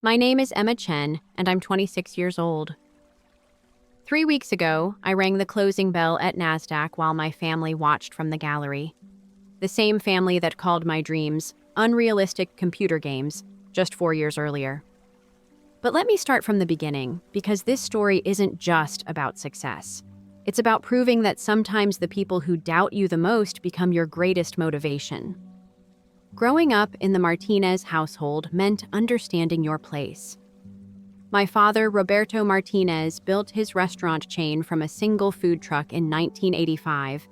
My name is Emma Chen, and I'm 26 years old. 3 weeks ago, I rang the closing bell at NASDAQ while my family watched from the gallery. The same family that called my dreams unrealistic computer games just 4 years earlier. But let me start from the beginning, because this story isn't just about success. It's about proving that sometimes the people who doubt you the most become your greatest motivation. Growing up in the Martinez household meant understanding your place. My father, Roberto Martinez, built his restaurant chain from a single food truck in 1985.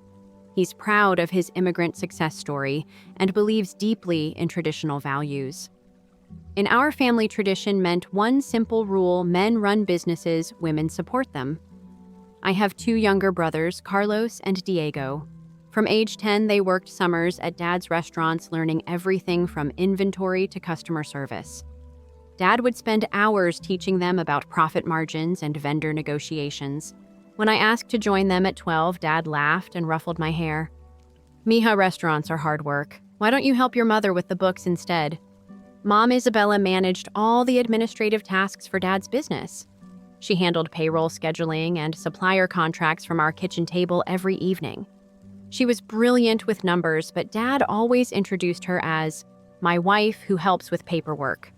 He's proud of his immigrant success story and believes deeply in traditional values. In our family, tradition meant one simple rule: men run businesses, women support them. I have 2 younger brothers, Carlos and Diego. From age 10, they worked summers at Dad's restaurants, learning everything from inventory to customer service. Dad would spend hours teaching them about profit margins and vendor negotiations. When I asked to join them at 12, Dad laughed and ruffled my hair. "Mija, restaurants are hard work. Why don't you help your mother with the books instead?" Mom Isabella managed all the administrative tasks for Dad's business. She handled payroll scheduling and supplier contracts from our kitchen table every evening. She was brilliant with numbers, but Dad always introduced her as my wife who helps with paperwork.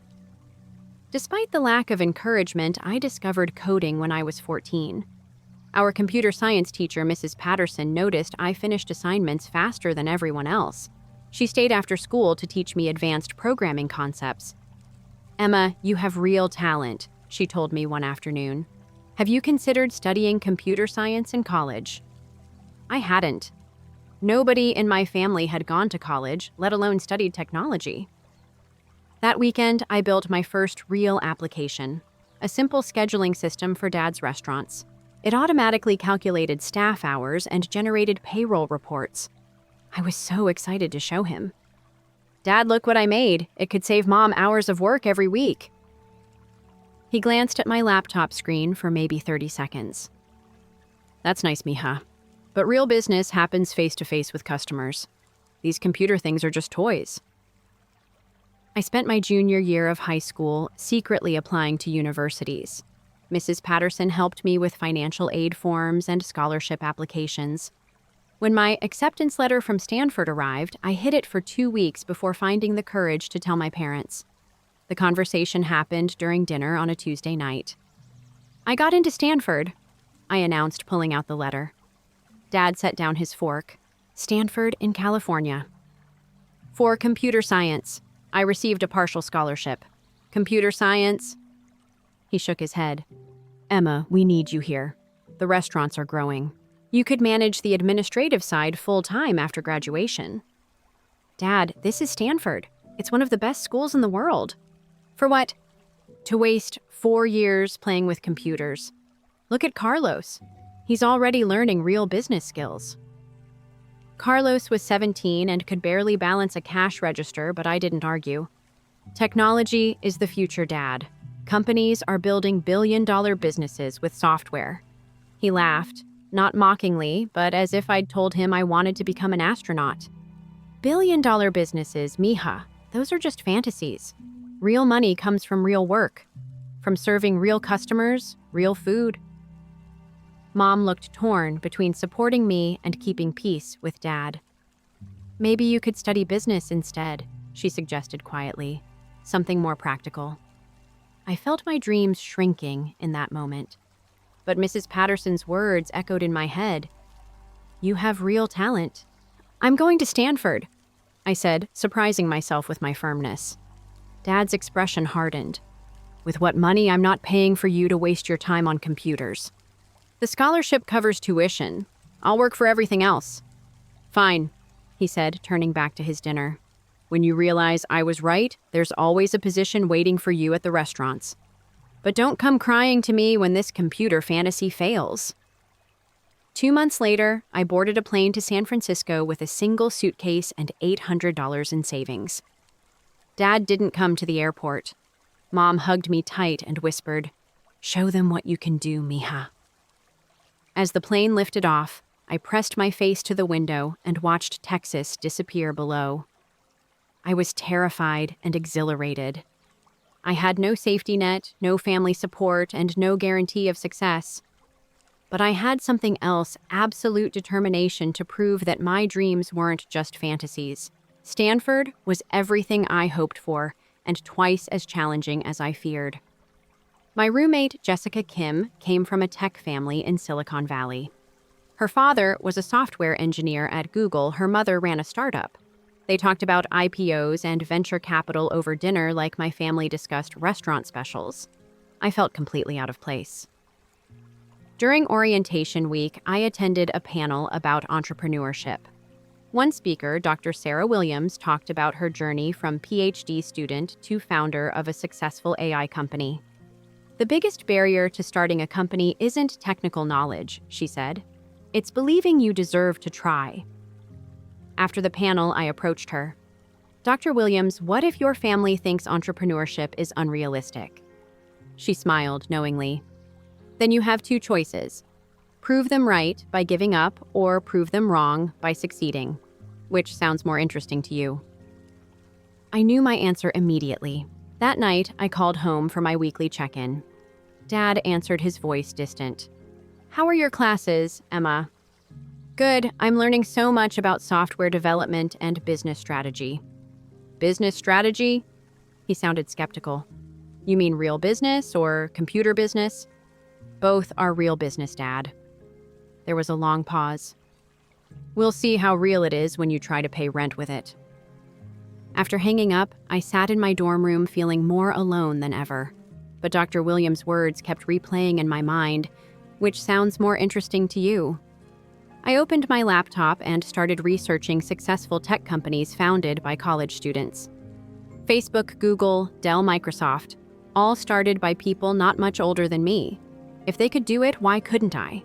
Despite the lack of encouragement, I discovered coding when I was 14. Our computer science teacher, Mrs. Patterson, noticed I finished assignments faster than everyone else. She stayed after school to teach me advanced programming concepts. "Emma, you have real talent," she told me one afternoon. "Have you considered studying computer science in college?" I hadn't. Nobody in my family had gone to college, let alone studied technology. That weekend, I built my first real application, a simple scheduling system for Dad's restaurants. It automatically calculated staff hours and generated payroll reports. I was so excited to show him. "Dad, look what I made. It could save Mom hours of work every week." He glanced at my laptop screen for maybe 30 seconds. "That's nice, Mija. But real business happens face-to-face with customers. These computer things are just toys." I spent my junior year of high school secretly applying to universities. Mrs. Patterson helped me with financial aid forms and scholarship applications. When my acceptance letter from Stanford arrived, I hid it for 2 weeks before finding the courage to tell my parents. The conversation happened during dinner on a Tuesday night. "I got into Stanford," I announced, pulling out the letter. Dad set down his fork. "Stanford in California. For computer science. I received a partial scholarship. Computer science." He shook his head. "Emma, we need you here. The restaurants are growing. You could manage the administrative side full-time after graduation." "Dad, this is Stanford. It's one of the best schools in the world." "For what?" "To waste 4 years playing with computers. Look at Carlos. He's already learning real business skills." Carlos was 17 and could barely balance a cash register, but I didn't argue. "Technology is the future, Dad. Companies are building billion-dollar businesses with software." He laughed, not mockingly, but as if I'd told him I wanted to become an astronaut. "Billion-dollar businesses, Mija, those are just fantasies. Real money comes from real work, from serving real customers, real food." Mom looked torn between supporting me and keeping peace with Dad. "Maybe you could study business instead," she suggested quietly. "Something more practical." I felt my dreams shrinking in that moment. But Mrs. Patterson's words echoed in my head. "You have real talent." "I'm going to Stanford," I said, surprising myself with my firmness. Dad's expression hardened. "With what money? I'm not paying for you to waste your time on computers. The scholarship covers tuition. I'll work for everything else." "Fine," he said, turning back to his dinner. "When you realize I was right, there's always a position waiting for you at the restaurants. But don't come crying to me when this computer fantasy fails." 2 months later, I boarded a plane to San Francisco with a single suitcase and $800 in savings. Dad didn't come to the airport. Mom hugged me tight and whispered, "Show them what you can do, Mija." As the plane lifted off, I pressed my face to the window and watched Texas disappear below. I was terrified and exhilarated. I had no safety net, no family support, and no guarantee of success. But I had something else, absolute determination to prove that my dreams weren't just fantasies. Stanford was everything I hoped for, and twice as challenging as I feared. My roommate, Jessica Kim, came from a tech family in Silicon Valley. Her father was a software engineer at Google. Her mother ran a startup. They talked about IPOs and venture capital over dinner like my family discussed restaurant specials. I felt completely out of place. During orientation week, I attended a panel about entrepreneurship. One speaker, Dr. Sarah Williams, talked about her journey from PhD student to founder of a successful AI company. The biggest barrier to starting a company isn't technical knowledge, she said. It's believing you deserve to try. After the panel, I approached her. Dr. Williams, what if your family thinks entrepreneurship is unrealistic? She smiled knowingly. Then you have two choices. Prove them right by giving up, or prove them wrong by succeeding. Which sounds more interesting to you? I knew my answer immediately. That night, I called home for my weekly check-in. Dad answered, his voice distant. How are your classes, Emma? Good. I'm learning so much about software development and business strategy. Business strategy? He sounded skeptical. You mean real business or computer business? Both are real business, Dad. There was a long pause. We'll see how real it is when you try to pay rent with it. After hanging up, I sat in my dorm room feeling more alone than ever. But Dr. Williams' words kept replaying in my mind. Which sounds more interesting to you? I opened my laptop and started researching successful tech companies founded by college students. Facebook, Google, Dell, Microsoft, all started by people not much older than me. If they could do it, why couldn't I?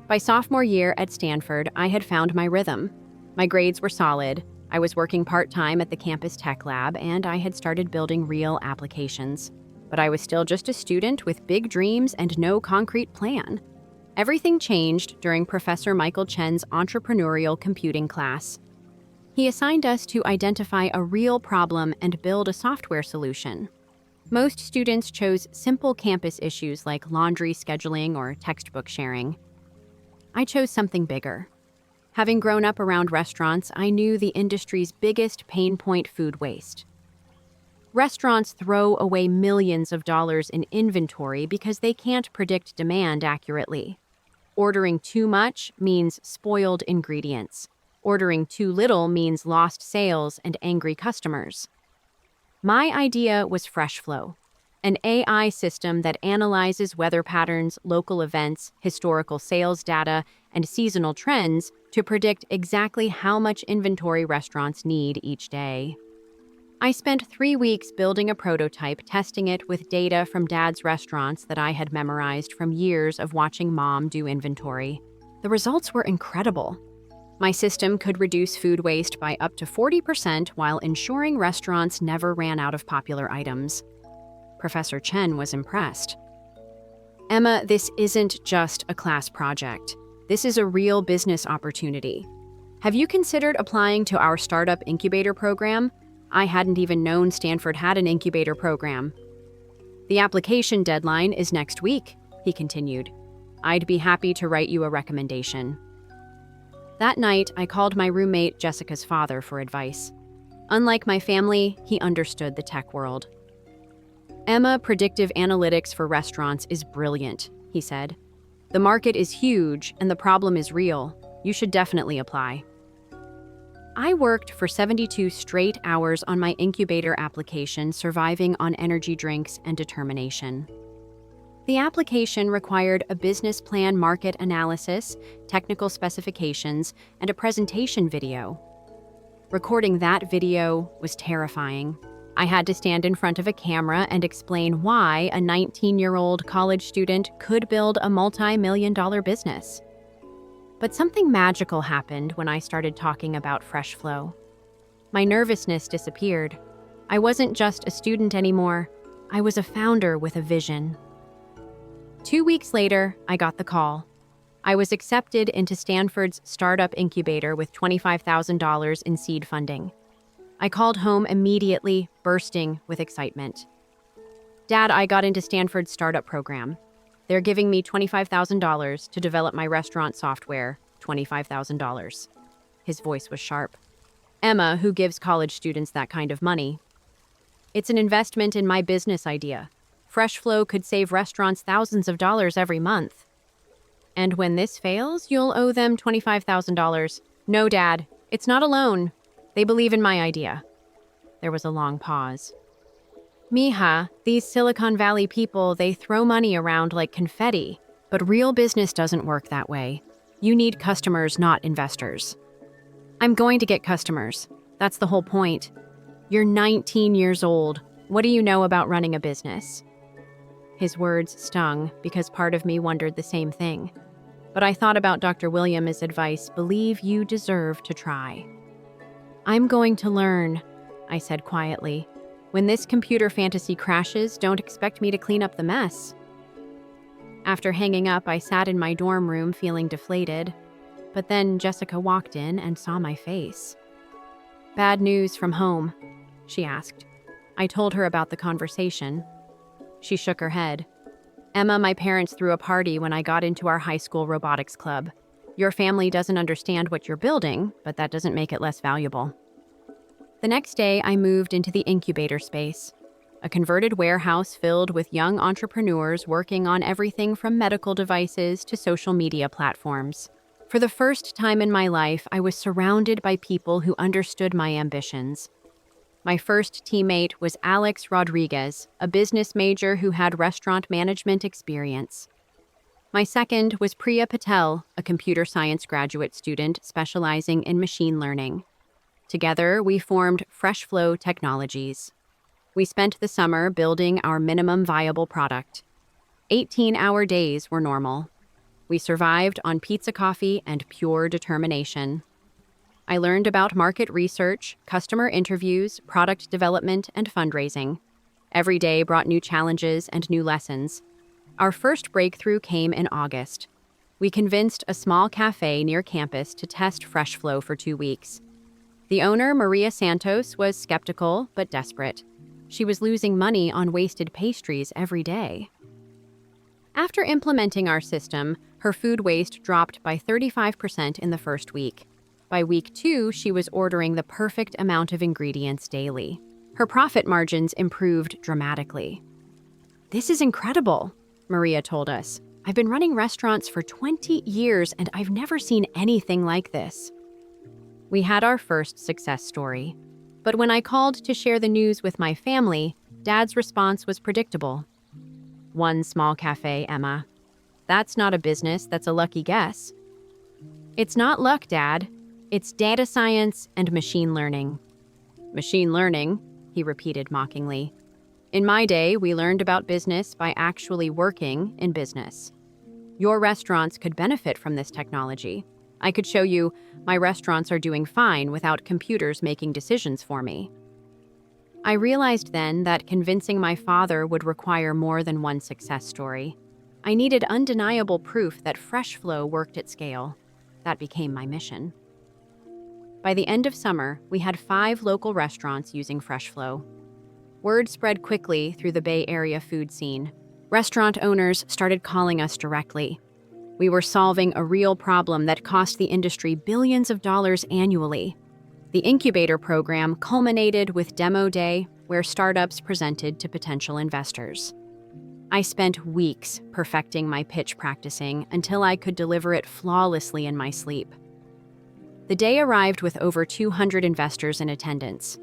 By sophomore year at Stanford, I had found my rhythm. My grades were solid, I was working part-time at the campus tech lab, and I had started building real applications. But I was still just a student with big dreams and no concrete plan. Everything changed during Professor Michael Chen's entrepreneurial computing class. He assigned us to identify a real problem and build a software solution. Most students chose simple campus issues like laundry scheduling or textbook sharing. I chose something bigger. Having grown up around restaurants, I knew the industry's biggest pain point: food waste. Restaurants throw away millions of dollars in inventory because they can't predict demand accurately. Ordering too much means spoiled ingredients. Ordering too little means lost sales and angry customers. My idea was FreshFlow, an AI system that analyzes weather patterns, local events, historical sales data, and seasonal trends to predict exactly how much inventory restaurants need each day. I spent 3 weeks building a prototype, testing it with data from Dad's restaurants that I had memorized from years of watching Mom do inventory. The results were incredible. My system could reduce food waste by up to 40% while ensuring restaurants never ran out of popular items. Professor Chen was impressed. Emma, this isn't just a class project. This is a real business opportunity. Have you considered applying to our startup incubator program? I hadn't even known Stanford had an incubator program. The application deadline is next week, he continued. I'd be happy to write you a recommendation. That night, I called my roommate Jessica's father for advice. Unlike my family, he understood the tech world. Emma, predictive analytics for restaurants is brilliant, he said. The market is huge and the problem is real. You should definitely apply. I worked for 72 straight hours on my incubator application, surviving on energy drinks and determination. The application required a business plan, market analysis, technical specifications, and a presentation video. Recording that video was terrifying. I had to stand in front of a camera and explain why a 19-year-old college student could build a multi-million-dollar business. But something magical happened when I started talking about FreshFlow. My nervousness disappeared. I wasn't just a student anymore. I was a founder with a vision. 2 weeks later, I got the call. I was accepted into Stanford's startup incubator with $25,000 in seed funding. I called home immediately, bursting with excitement. Dad, I got into Stanford's startup program. They're giving me $25,000 to develop my restaurant software. $25,000. His voice was sharp. Emma, who gives college students that kind of money? It's an investment in my business idea. FreshFlow could save restaurants thousands of dollars every month. And when this fails, you'll owe them $25,000. No, Dad, it's not a loan. They believe in my idea. There was a long pause. Mija, these Silicon Valley people, they throw money around like confetti. But real business doesn't work that way. You need customers, not investors. I'm going to get customers. That's the whole point. You're 19 years old. What do you know about running a business? His words stung because part of me wondered the same thing. But I thought about Dr. Williams' advice, believe you deserve to try. I'm going to learn, I said quietly. When this computer fantasy crashes, don't expect me to clean up the mess. After hanging up, I sat in my dorm room feeling deflated. But then Jessica walked in and saw my face. Bad news from home, she asked. I told her about the conversation. She shook her head. Emma, my parents threw a party when I got into our high school robotics club. Your family doesn't understand what you're building, but that doesn't make it less valuable. The next day, I moved into the incubator space, a converted warehouse filled with young entrepreneurs working on everything from medical devices to social media platforms. For the first time in my life, I was surrounded by people who understood my ambitions. My first teammate was Alex Rodriguez, a business major who had restaurant management experience. My second was Priya Patel, a computer science graduate student specializing in machine learning. Together, we formed FreshFlow Technologies. We spent the summer building our minimum viable product. 18-hour days were normal. We survived on pizza coffee and pure determination. I learned about market research, customer interviews, product development, and fundraising. Every day brought new challenges and new lessons. Our first breakthrough came in August. We convinced a small cafe near campus to test FreshFlow for 2 weeks. The owner, Maria Santos, was skeptical but desperate. She was losing money on wasted pastries every day. After implementing our system, her food waste dropped by 35% in the first week. By week 2, she was ordering the perfect amount of ingredients daily. Her profit margins improved dramatically. This is incredible, Maria told us. I've been running restaurants for 20 years and I've never seen anything like this. We had our first success story. But when I called to share the news with my family, Dad's response was predictable. One small cafe, Emma. That's not a business, that's a lucky guess. It's not luck, Dad. It's data science and machine learning. Machine learning, he repeated mockingly. In my day, we learned about business by actually working in business. Your restaurants could benefit from this technology. I could show you my restaurants are doing fine without computers making decisions for me. I realized then that convincing my father would require more than one success story. I needed undeniable proof that FreshFlow worked at scale. That became my mission. By the end of summer, we had 5 local restaurants using FreshFlow. Word spread quickly through the Bay Area food scene. Restaurant owners started calling us directly. We were solving a real problem that cost the industry billions of dollars annually. The incubator program culminated with Demo Day, where startups presented to potential investors. I spent weeks perfecting my pitch practicing until I could deliver it flawlessly in my sleep. The day arrived with over 200 investors in attendance.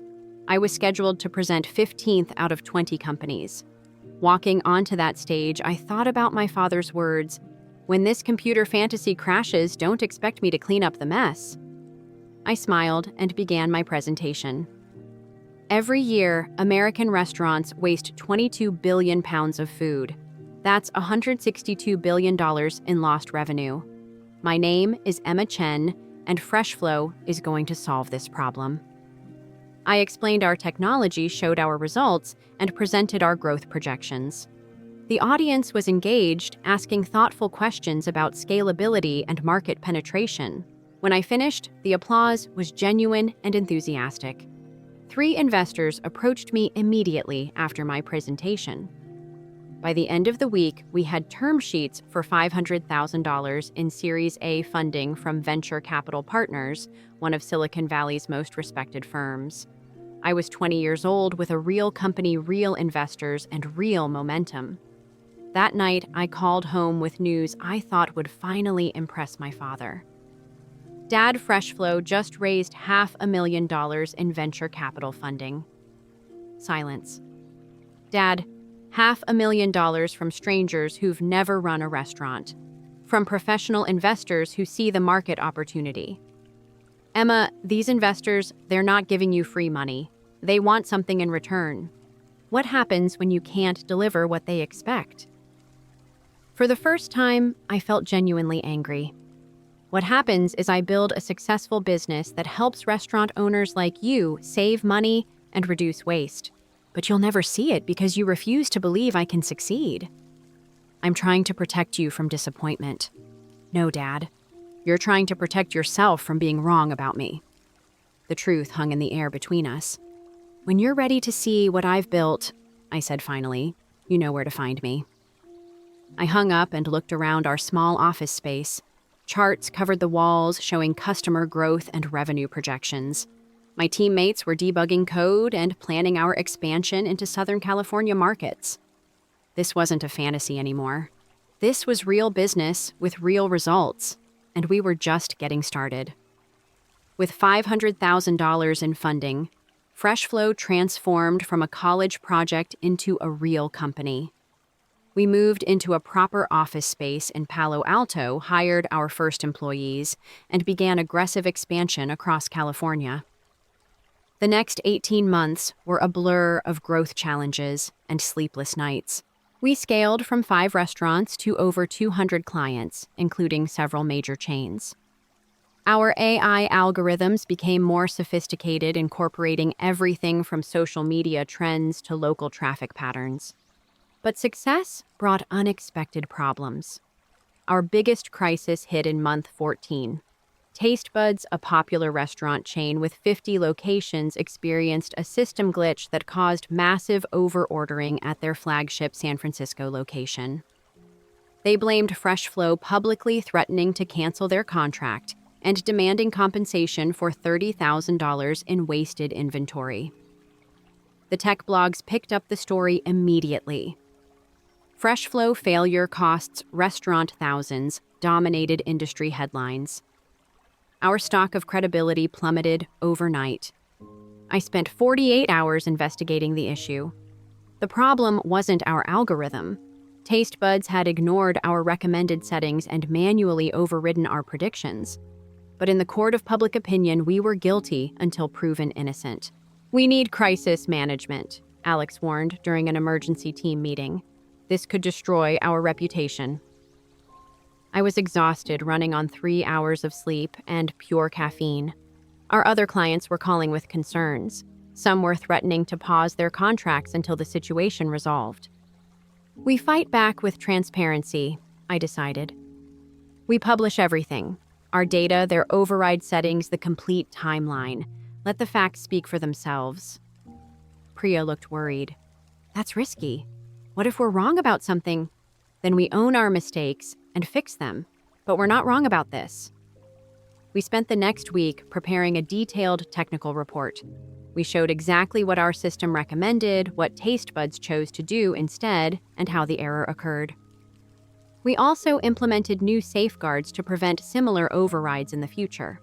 I was scheduled to present 15th out of 20 companies. Walking onto that stage, I thought about my father's words, "When this computer fantasy crashes, don't expect me to clean up the mess." I smiled and began my presentation. Every year, American restaurants waste 22 billion pounds of food. That's $162 billion in lost revenue. My name is Emma Chen, and FreshFlow is going to solve this problem. I explained our technology showed our results and presented our growth projections. The audience was engaged, asking thoughtful questions about scalability and market penetration. When I finished, the applause was genuine and enthusiastic. 3 investors approached me immediately after my presentation. By the end of the week, we had term sheets for $500,000 in Series A funding from Venture Capital Partners, one of Silicon Valley's most respected firms. I was 20 years old with a real company, real investors, and real momentum. That night, I called home with news I thought would finally impress my father. Dad, FreshFlow just raised $500,000 in venture capital funding. Silence. Dad, $500,000 from strangers who've never run a restaurant. From professional investors who see the market opportunity. Emma, these investors, they're not giving you free money. They want something in return. What happens when you can't deliver what they expect? For the first time, I felt genuinely angry. What happens is I build a successful business that helps restaurant owners like you save money and reduce waste. But you'll never see it because you refuse to believe I can succeed. I'm trying to protect you from disappointment. No, Dad. You're trying to protect yourself from being wrong about me. The truth hung in the air between us. When you're ready to see what I've built, I said finally, you know where to find me. I hung up and looked around our small office space. Charts covered the walls showing customer growth and revenue projections. My teammates were debugging code and planning our expansion into Southern California markets. This wasn't a fantasy anymore. This was real business with real results, and we were just getting started. With $500,000 in funding, FreshFlow transformed from a college project into a real company. We moved into a proper office space in Palo Alto, hired our first employees, and began aggressive expansion across California. The next 18 months were a blur of growth challenges and sleepless nights. We scaled from 5 restaurants to over 200 clients, including several major chains. Our AI algorithms became more sophisticated, incorporating everything from social media trends to local traffic patterns. But success brought unexpected problems. Our biggest crisis hit in month 14. Taste Buds, a popular restaurant chain with 50 locations, experienced a system glitch that caused massive over-ordering at their flagship San Francisco location. They blamed FreshFlow, publicly threatening to cancel their contract and demanding compensation for $30,000 in wasted inventory. The tech blogs picked up the story immediately. FreshFlow failure costs restaurant thousands, dominated industry headlines. Our stock of credibility plummeted overnight. I spent 48 hours investigating the issue. The problem wasn't our algorithm. Taste Buds had ignored our recommended settings and manually overridden our predictions. But in the court of public opinion, we were guilty until proven innocent. We need crisis management, Alex warned during an emergency team meeting. This could destroy our reputation. I was exhausted, running on 3 hours of sleep and pure caffeine. Our other clients were calling with concerns. Some were threatening to pause their contracts until the situation resolved. We fight back with transparency, I decided. We publish everything. Our data, their override settings, the complete timeline. Let the facts speak for themselves. Priya looked worried. That's risky. What if we're wrong about something? Then we own our mistakes and fix them. But we're not wrong about this. We spent the next week preparing a detailed technical report. We showed exactly what our system recommended, what Taste Buds chose to do instead, and how the error occurred. We also implemented new safeguards to prevent similar overrides in the future.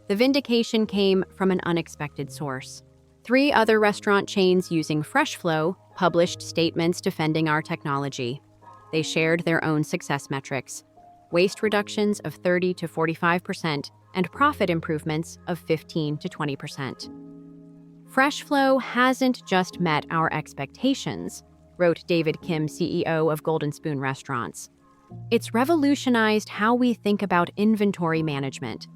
The vindication came from an unexpected source. 3 other restaurant chains using FreshFlow published statements defending our technology. They shared their own success metrics: waste reductions of 30 to 45% and profit improvements of 15 to 20%. FreshFlow hasn't just met our expectations, wrote David Kim, CEO of Golden Spoon Restaurants. It's revolutionized how we think about inventory management.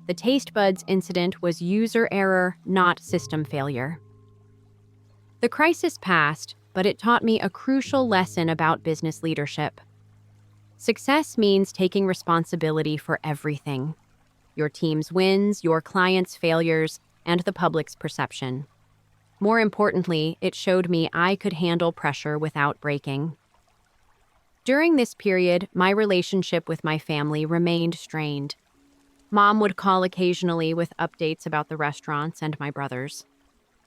The Taste Buds incident was user error, not system failure. The crisis passed, but it taught me a crucial lesson about business leadership. Success means taking responsibility for everything: your team's wins, your clients' failures, and the public's perception. More importantly, it showed me I could handle pressure without breaking. During this period, my relationship with my family remained strained. Mom would call occasionally with updates about the restaurants and my brothers.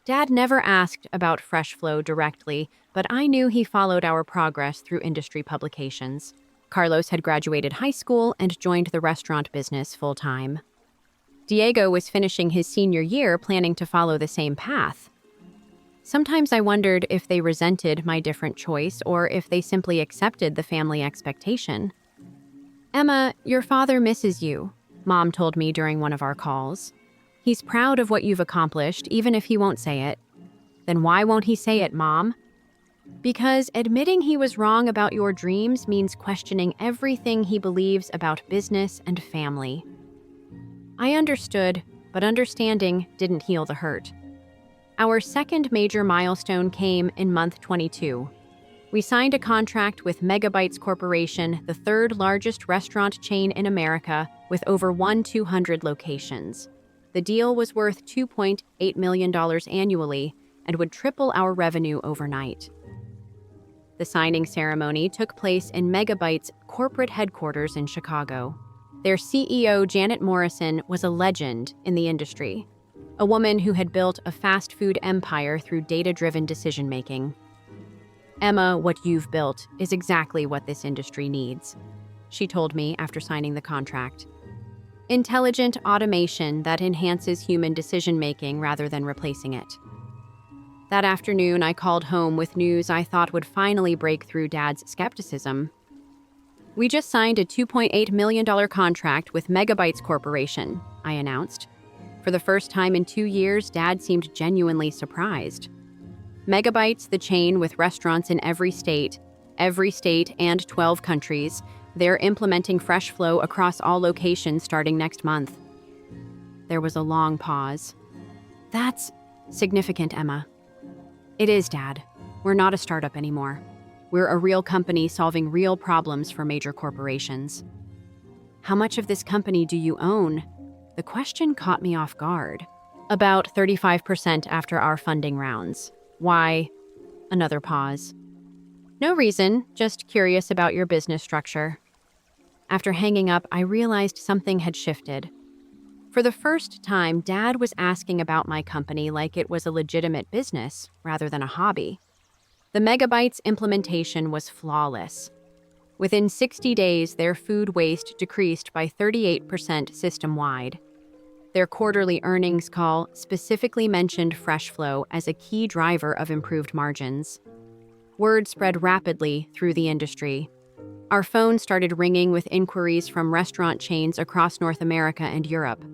Dad never asked about Fresh Flow directly, but I knew he followed our progress through industry publications. Carlos had graduated high school and joined the restaurant business full-time. Diego was finishing his senior year, planning to follow the same path. Sometimes I wondered if they resented my different choice or if they simply accepted the family expectation. "Emma, your father misses you," Mom told me during one of our calls. "He's proud of what you've accomplished, even if he won't say it." "Then why won't he say it, Mom?" "Because admitting he was wrong about your dreams means questioning everything he believes about business and family." I understood, but understanding didn't heal the hurt. Our second major milestone came in month 22. We signed a contract with Megabytes Corporation, the third largest restaurant chain in America, with over 1,200 locations. The deal was worth $2.8 million annually and would triple our revenue overnight. The signing ceremony took place in Megabytes' corporate headquarters in Chicago. Their CEO, Janet Morrison, was a legend in the industry, a woman who had built a fast food empire through data-driven decision-making. "Emma, what you've built is exactly what this industry needs," she told me after signing the contract. "Intelligent automation that enhances human decision-making rather than replacing it." That afternoon, I called home with news I thought would finally break through Dad's skepticism. "We just signed a $2.8 million contract with Megabytes Corporation," I announced. For the first time in 2 years, Dad seemed genuinely surprised. Megabytes, the chain with restaurants in every state and 12 countries, they're implementing Fresh Flow across all locations starting next month. There was a long pause. "That's significant, Emma." "It is, Dad. We're not a startup anymore. We're a real company solving real problems for major corporations." "How much of this company do you own?" The question caught me off guard. "About 35% after our funding rounds." "Why?" Another pause. "No reason, just curious about your business structure." After hanging up, I realized something had shifted. For the first time, Dad was asking about my company like it was a legitimate business rather than a hobby. The Megabytes implementation was flawless. Within 60 days, their food waste decreased by 38% system-wide. Their quarterly earnings call specifically mentioned Fresh Flow as a key driver of improved margins. Word spread rapidly through the industry. Our phone started ringing with inquiries from restaurant chains across North America and Europe.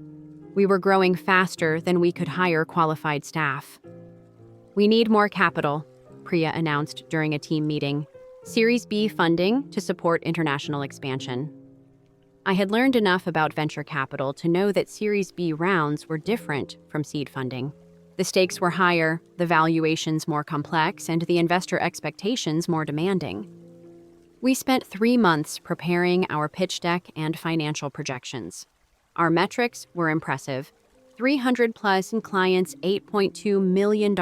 We were growing faster than we could hire qualified staff. "We need more capital," Priya announced during a team meeting. "Series B funding to support international expansion." I had learned enough about venture capital to know that Series B rounds were different from seed funding. The stakes were higher, the valuations more complex, and the investor expectations more demanding. We spent 3 months preparing our pitch deck and financial projections. Our metrics were impressive. 300 plus in clients, $8.2 million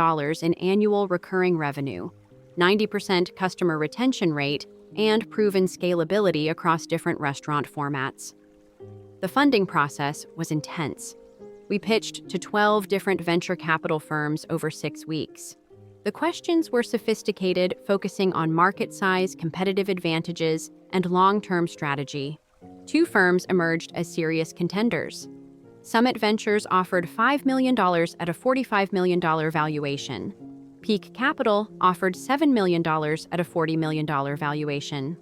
in annual recurring revenue, 90% customer retention rate, and proven scalability across different restaurant formats. The funding process was intense. We pitched to 12 different venture capital firms over 6 weeks. The questions were sophisticated, focusing on market size, competitive advantages, and long-term strategy. 2 firms emerged as serious contenders. Summit Ventures offered $5 million at a $45 million valuation. Peak Capital offered $7 million at a $40 million valuation.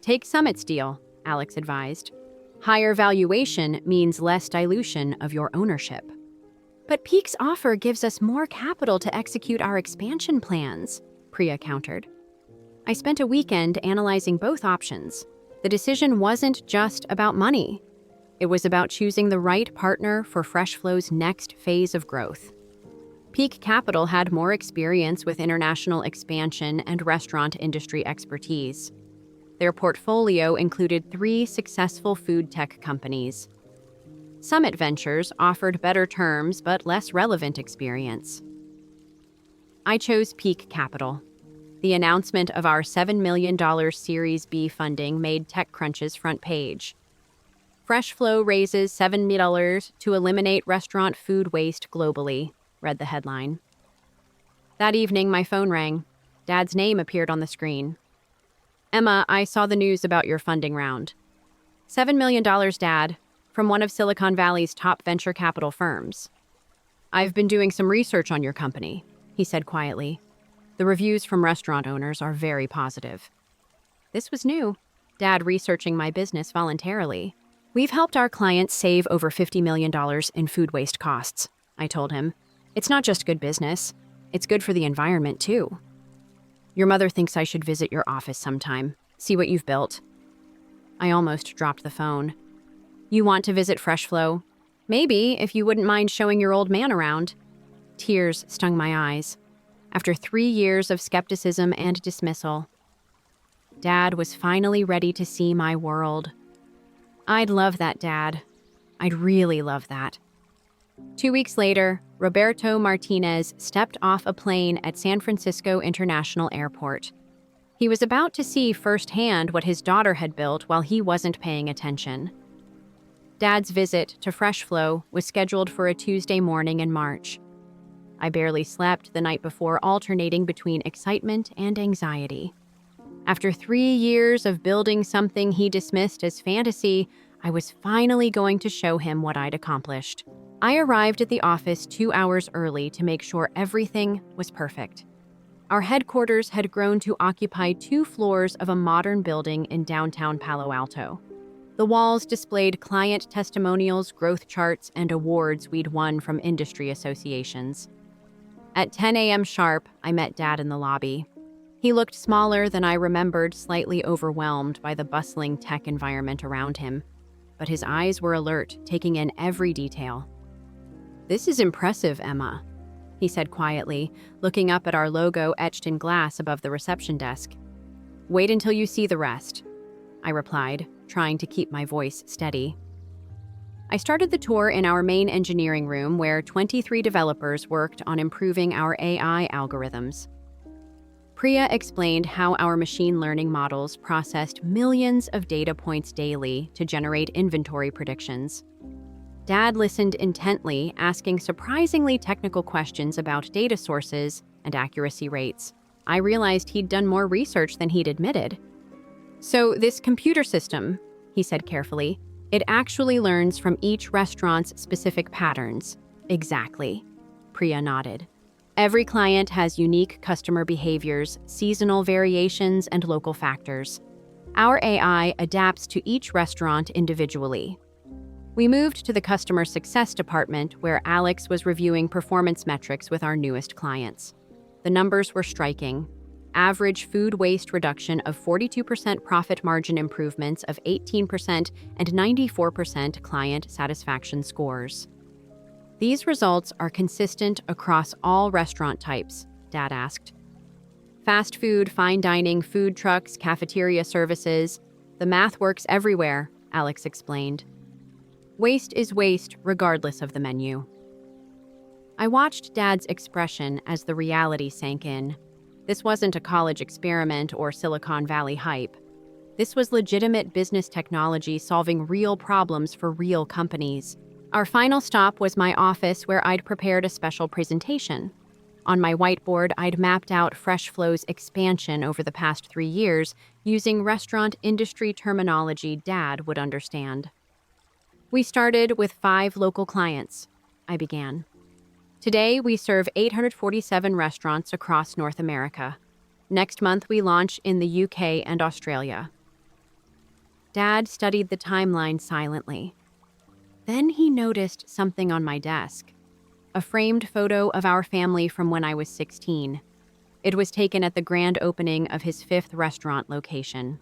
"Take Summit's deal," Alex advised. "Higher valuation means less dilution of your ownership." "But Peak's offer gives us more capital to execute our expansion plans," Priya countered. I spent a weekend analyzing both options. The decision wasn't just about money. It was about choosing the right partner for Fresh Flow's next phase of growth. Peak Capital had more experience with international expansion and restaurant industry expertise. Their portfolio included 3 successful food tech companies. Summit Ventures offered better terms but less relevant experience. I chose Peak Capital. The announcement of our $7 million Series B funding made TechCrunch's front page. FreshFlow raises $7 million to eliminate restaurant food waste globally, read the headline. That evening, my phone rang. Dad's name appeared on the screen. Emma, I saw the news about your funding round. $7 million, Dad, from one of Silicon Valley's top venture capital firms. I've been doing some research on your company, he said quietly. The reviews from restaurant owners are very positive. This was new, Dad researching my business voluntarily. We've helped our clients save over $50 million in food waste costs, I told him. It's not just good business, it's good for the environment too. Your mother thinks I should visit your office sometime, see what you've built. I almost dropped the phone. You want to visit FreshFlow? Maybe, if you wouldn't mind showing your old man around. Tears stung my eyes. After 3 years of skepticism and dismissal, Dad was finally ready to see my world. I'd love that, Dad. I'd really love that. 2 weeks later, Roberto Martinez stepped off a plane at San Francisco International Airport. He was about to see firsthand what his daughter had built while he wasn't paying attention. Dad's visit to FreshFlow was scheduled for a Tuesday morning in March. I barely slept the night before, alternating between excitement and anxiety. After 3 years of building something he dismissed as fantasy, I was finally going to show him what I'd accomplished. I arrived at the office 2 hours early to make sure everything was perfect. Our headquarters had grown to occupy 2 floors of a modern building in downtown Palo Alto. The walls displayed client testimonials, growth charts, and awards we'd won from industry associations. At 10 a.m. sharp, I met Dad in the lobby. He looked smaller than I remembered, slightly overwhelmed by the bustling tech environment around him. But his eyes were alert, taking in every detail. "This is impressive, Emma," he said quietly, looking up at our logo etched in glass above the reception desk. "Wait until you see the rest," I replied, trying to keep my voice steady. I started the tour in our main engineering room where 23 developers worked on improving our AI algorithms. Priya explained how our machine learning models processed millions of data points daily to generate inventory predictions. Dad listened intently, asking surprisingly technical questions about data sources and accuracy rates. I realized he'd done more research than he'd admitted. "So this computer system," he said carefully, "it actually learns from each restaurant's specific patterns." "Exactly," Priya nodded. "Every client has unique customer behaviors, seasonal variations, and local factors. Our AI adapts to each restaurant individually." We moved to the customer success department where Alex was reviewing performance metrics with our newest clients. The numbers were striking. Average food waste reduction of 42%, profit margin improvements of 18%, and 94% client satisfaction scores. "These results are consistent across all restaurant types," Dad asked. "Fast food, fine dining, food trucks, cafeteria services. The math works everywhere," Alex explained. "Waste is waste, regardless of the menu." I watched Dad's expression as the reality sank in. This wasn't a college experiment or Silicon Valley hype. This was legitimate business technology solving real problems for real companies. Our final stop was my office where I'd prepared a special presentation. On my whiteboard, I'd mapped out FreshFlow's expansion over the past 3 years using restaurant industry terminology Dad would understand. "We started with 5 local clients," I began. "Today, we serve 847 restaurants across North America. Next month, we launch in the UK and Australia." Dad studied the timeline silently. Then he noticed something on my desk. A framed photo of our family from when I was 16. It was taken at the grand opening of his 5th restaurant location.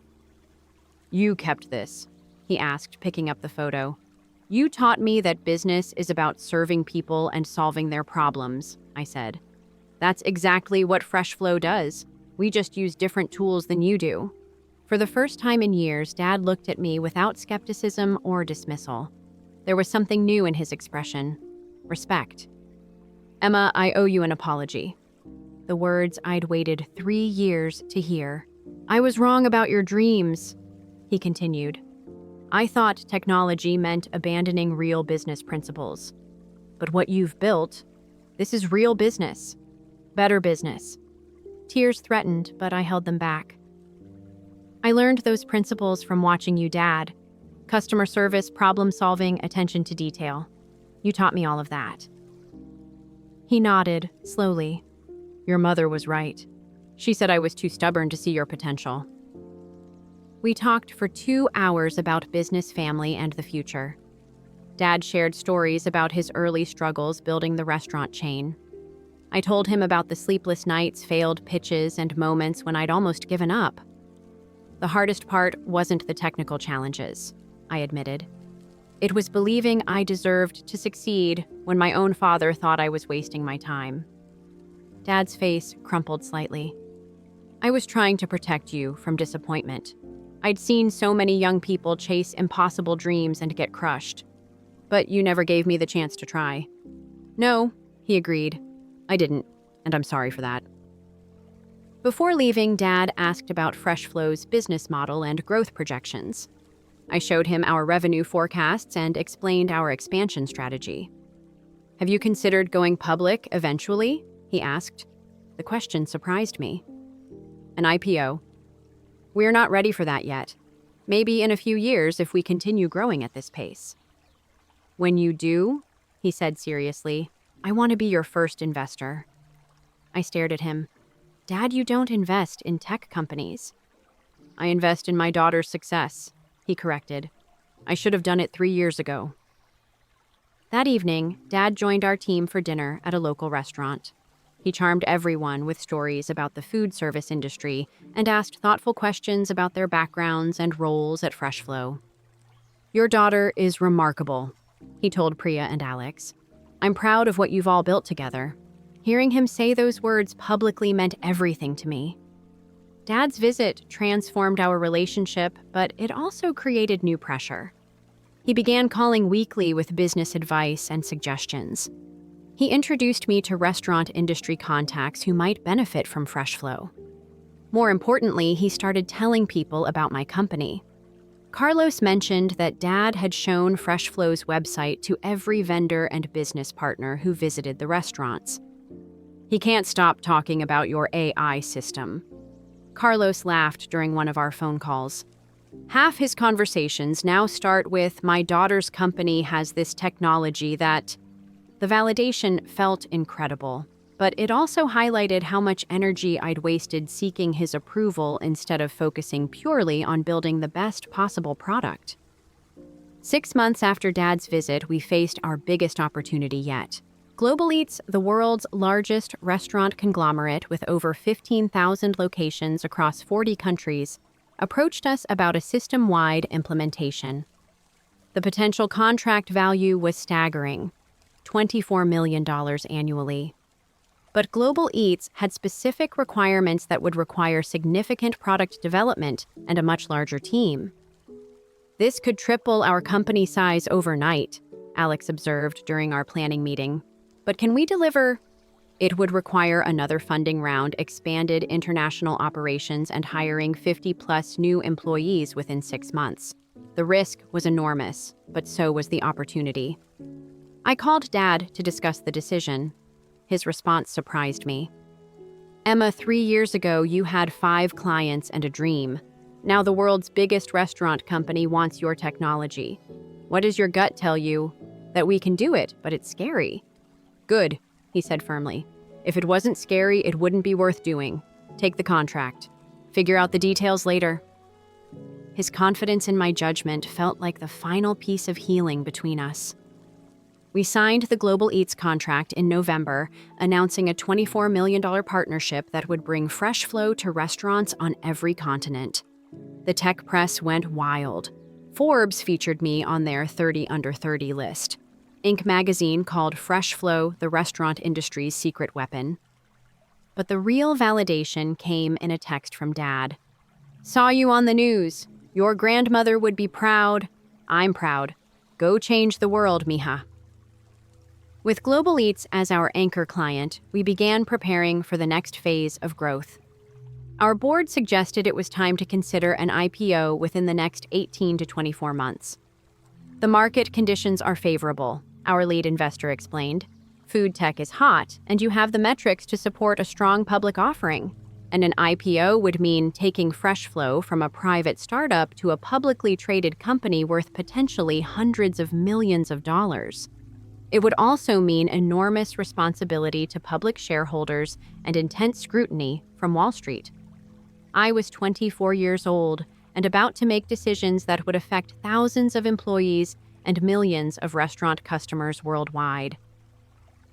"You kept this?" he asked, picking up the photo. "You taught me that business is about serving people and solving their problems," I said. "That's exactly what FreshFlow does. We just use different tools than you do." For the first time in years, Dad looked at me without skepticism or dismissal. There was something new in his expression. Respect. "Emma, I owe you an apology. the words I'd waited 3 years to hear. "I was wrong about your dreams," he continued. "I thought technology meant abandoning real business principles. But what you've built, this is real business. Better business." Tears threatened, but I held them back. "I learned those principles from watching you, Dad. Customer service, problem solving, attention to detail. You taught me all of that." He nodded, slowly. "Your mother was right. She said I was too stubborn to see your potential." We talked for 2 hours about business, family, and the future. Dad shared stories about his early struggles building the restaurant chain. I told him about the sleepless nights, failed pitches, and moments when I'd almost given up. The hardest part wasn't the technical challenges, I admitted. It was believing I deserved to succeed when my own father thought I was wasting my time. Dad's face crumpled slightly. "I was trying to protect you from disappointment. I'd seen so many young people chase impossible dreams and get crushed. But you never gave me the chance to try." "No," he agreed. "I didn't, and I'm sorry for that." Before leaving, Dad asked about FreshFlow's business model and growth projections. I showed him our revenue forecasts and explained our expansion strategy. "Have you considered going public eventually?" he asked. The question surprised me. "An IPO. We're not ready for that yet. Maybe in a few years if we continue growing at this pace." "When you do," he said seriously, "I want to be your first investor." I stared at him. "Dad, you don't invest in tech companies." "I invest in my daughter's success," he corrected. "I should have done it 3 years ago." That evening, Dad joined our team for dinner at a local restaurant. He charmed everyone with stories about the food service industry and asked thoughtful questions about their backgrounds and roles at FreshFlow. "Your daughter is remarkable," he told Priya and Alex. "I'm proud of what you've all built together." Hearing him say those words publicly meant everything to me. Dad's visit transformed our relationship, but it also created new pressure. He began calling weekly with business advice and suggestions. He introduced me to restaurant industry contacts who might benefit from FreshFlow. More importantly, he started telling people about my company. Carlos mentioned that Dad had shown FreshFlow's website to every vendor and business partner who visited the restaurants. "He can't stop talking about your AI system." Carlos laughed during one of our phone calls. "Half his conversations now start with, 'My daughter's company has this technology that—'" The validation felt incredible, but it also highlighted how much energy I'd wasted seeking his approval instead of focusing purely on building the best possible product. 6 months after Dad's visit, we faced our biggest opportunity yet. Global Eats, the world's largest restaurant conglomerate with over 15,000 locations across 40 countries, approached us about a system-wide implementation. The potential contract value was staggering, $24 million annually. But Global Eats had specific requirements that would require significant product development and a much larger team. "This could triple our company size overnight," Alex observed during our planning meeting. "But can we deliver?" "It would require another funding round, expanded international operations, and hiring 50-plus new employees within 6 months. The risk was enormous, but so was the opportunity." I called Dad to discuss the decision. His response surprised me. "Emma, 3 years ago, you had 5 clients and a dream. Now the world's biggest restaurant company wants your technology. What does your gut tell you? That we can do it, but it's scary." "Good," he said firmly. "If it wasn't scary, it wouldn't be worth doing. Take the contract. Figure out the details later." His confidence in my judgment felt like the final piece of healing between us. We signed the Global Eats contract in November, announcing a $24 million partnership that would bring FreshFlow to restaurants on every continent. The tech press went wild. Forbes featured me on their 30 Under 30 list. Inc. magazine called FreshFlow the restaurant industry's secret weapon. But the real validation came in a text from Dad. "Saw you on the news. Your grandmother would be proud. I'm proud. Go change the world, mija." With Global Eats as our anchor client, we began preparing for the next phase of growth. Our board suggested it was time to consider an IPO within the next 18 to 24 months. The market conditions are favorable, our lead investor explained. Food tech is hot, and you have the metrics to support a strong public offering. And an IPO would mean taking fresh flow from a private startup to a publicly traded company worth potentially hundreds of millions of dollars. It would also mean enormous responsibility to public shareholders and intense scrutiny from Wall Street. I was 24 years old and about to make decisions that would affect thousands of employees and millions of restaurant customers worldwide.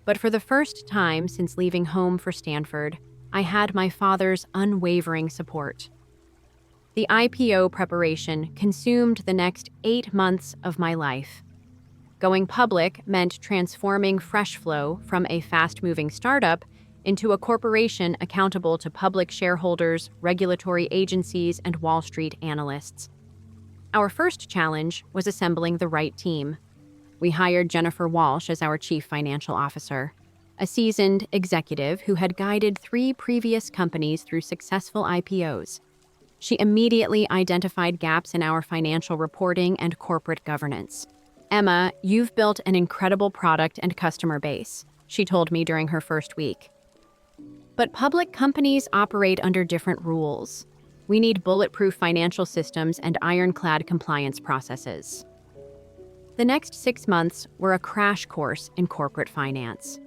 But for the first time since leaving home for Stanford, I had my father's unwavering support. The IPO preparation consumed the next 8 months of my life. Going public meant transforming FreshFlow from a fast-moving startup into a corporation accountable to public shareholders, regulatory agencies, and Wall Street analysts. Our first challenge was assembling the right team. We hired Jennifer Walsh as our chief financial officer, a seasoned executive who had guided 3 previous companies through successful IPOs. She immediately identified gaps in our financial reporting and corporate governance. "Emma, you've built an incredible product and customer base," she told me during her first week. "But public companies operate under different rules. We need bulletproof financial systems and ironclad compliance processes." The next 6 months were a crash course in corporate finance.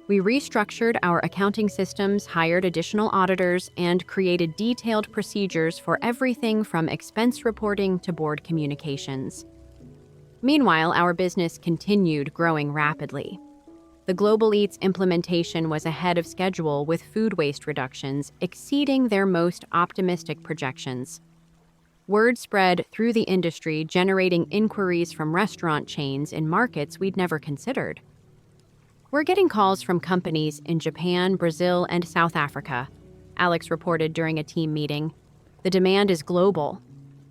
We restructured our accounting systems, hired additional auditors, and created detailed procedures for everything from expense reporting to board communications. Meanwhile, our business continued growing rapidly. The Global Eats implementation was ahead of schedule, with food waste reductions exceeding their most optimistic projections. Word spread through the industry, generating inquiries from restaurant chains in markets we'd never considered. "We're getting calls from companies in Japan, Brazil, and South Africa," Alex reported during a team meeting. "The demand is global,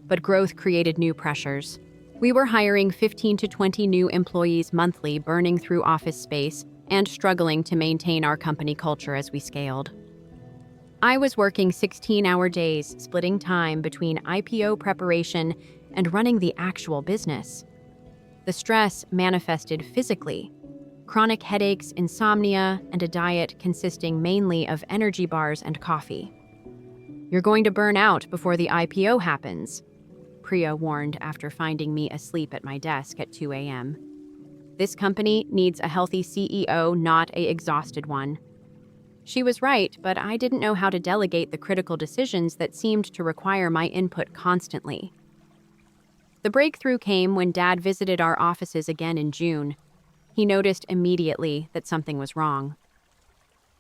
but growth created new pressures. We were hiring 15 to 20 new employees monthly, burning through office space, and struggling to maintain our company culture as we scaled. I was working 16-hour days, splitting time between IPO preparation and running the actual business. The stress manifested physically: chronic headaches, insomnia, and a diet consisting mainly of energy bars and coffee. "You're going to burn out before the IPO happens," Priya warned after finding me asleep at my desk at 2 a.m. "This company needs a healthy CEO, not an exhausted one." She was right, but I didn't know how to delegate the critical decisions that seemed to require my input constantly. The breakthrough came when Dad visited our offices again in June. He noticed immediately that something was wrong.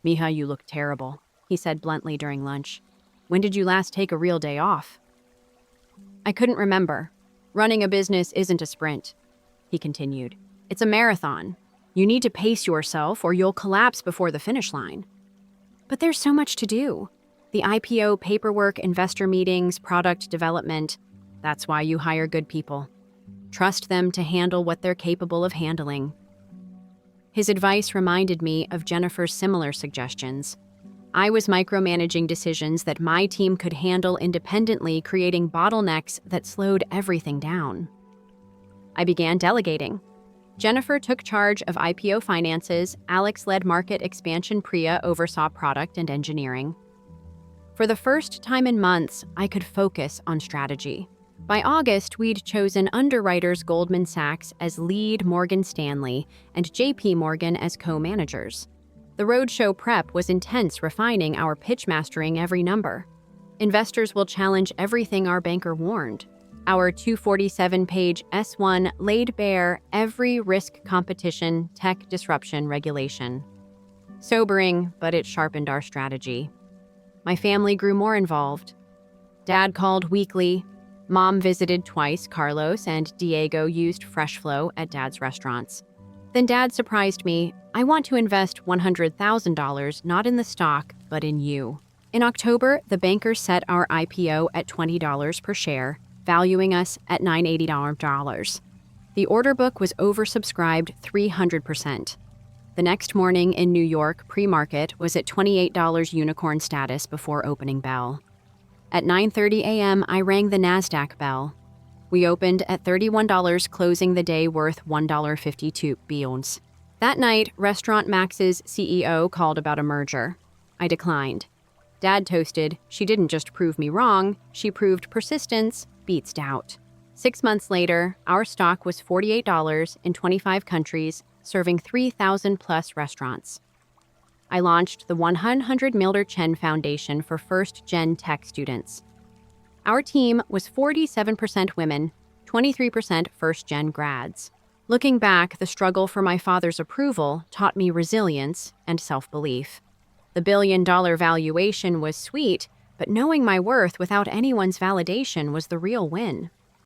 "Miha, you look terrible," he said bluntly during lunch. "When did you last take a real day off?" I couldn't remember. "Running a business isn't a sprint," he continued. "It's a marathon. You need to pace yourself or you'll collapse before the finish line." "But there's so much to do. The IPO paperwork, investor meetings, product development. That's why you hire good people. Trust them to handle what they're capable of handling." His advice reminded me of Jennifer's similar suggestions. I was micromanaging decisions that my team could handle independently, creating bottlenecks that slowed everything down. I began delegating. Jennifer took charge of IPO finances, Alex led market expansion, Priya oversaw product and engineering. For the first time in months, I could focus on strategy. By August, we'd chosen underwriters Goldman Sachs as lead, Morgan Stanley, and JP Morgan as co-managers. The roadshow prep was intense, refining our pitch, mastering every number. Investors will challenge everything our banker warned. Our 247-page S1 laid bare every risk, competition, tech disruption, regulation. Sobering, but it sharpened our strategy. My family grew more involved. Dad called weekly. Mom visited twice. Carlos and Diego used FreshFlow at Dad's restaurants. Then Dad surprised me. "I want to invest $100,000, not in the stock, but in you." In October, the banker set our IPO at $20 per share, valuing us at $980. The order book was oversubscribed 300%. The next morning in New York, pre-market was at $28 unicorn status before opening bell. At 9:30 a.m., I rang the NASDAQ bell. We opened at $31, closing the day worth $1.52. That night, Restaurant Max's CEO called about a merger. I declined. Dad toasted, "She didn't just prove me wrong, she proved persistence beats doubt." 6 months later, our stock was $48 in 25 countries, serving 3,000-plus restaurants. I launched the 100 Milder Chen Foundation for first-gen tech students. Our team was 47% women, 23% first-gen grads. Looking back, the struggle for my father's approval taught me resilience and self-belief. The billion-dollar valuation was sweet, but knowing my worth without anyone's validation was the real win.